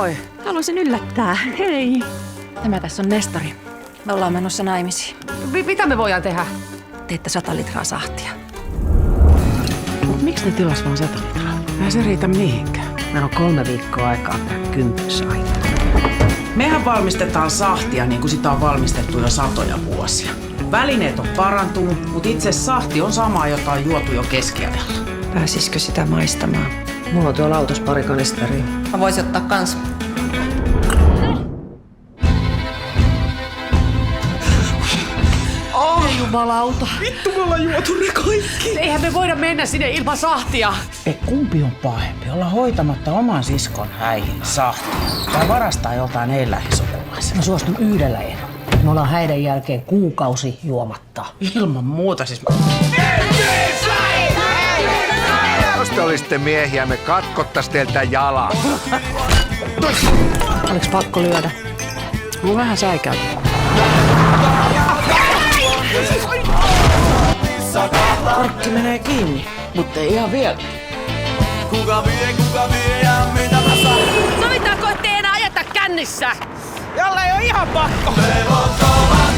Moi. Haluaisin yllättää. Hei. Tämä tässä on Nestori. Me ollaan menossa naimisiin. Mitä me voidaan tehdä? Teette 100 litraa sahtia. Miksi ne tilas vaan 100 litraa? Ei se riitä mihinkään. Meillä on 3 viikkoa aikaa tehdä 10 sahtia. Mehän valmistetaan sahtia niin kuin sitä on valmistettu jo satoja vuosia. Välineet on parantunut, mutta itse sahti on sama, jota on juotu jo keskiajalla. Pääsisikö sitä maistamaan? Mulla on tuolla autossa pari kanisteria. Mä voisin ottaa kans. Ei jumalauta. Vittu, me ollaan juotu ne kaikki. Eihän me voida mennä sinne ilman sahtia. Kumpi on pahempi? Olla hoitamatta oman siskon häihin sahtia vai varastaa joltain ei-lähisukulaisen? Mä suostun yhdellä ehdolla. Me ollaan häiden jälkeen kuukausi juomatta. Ilman muuta siis. Jos te olisitte miehiä, me katkottais teiltä jalat. Oliko pakko lyödä? Mulla vähän säikäytä. Korkki menee kiinni, mutta ei ihan vielä. Kuka vie ja mitä tässä? Sovitaanko, ettei enää ajeta kännissä? Jolla ei ole ihan pakko. Levottomat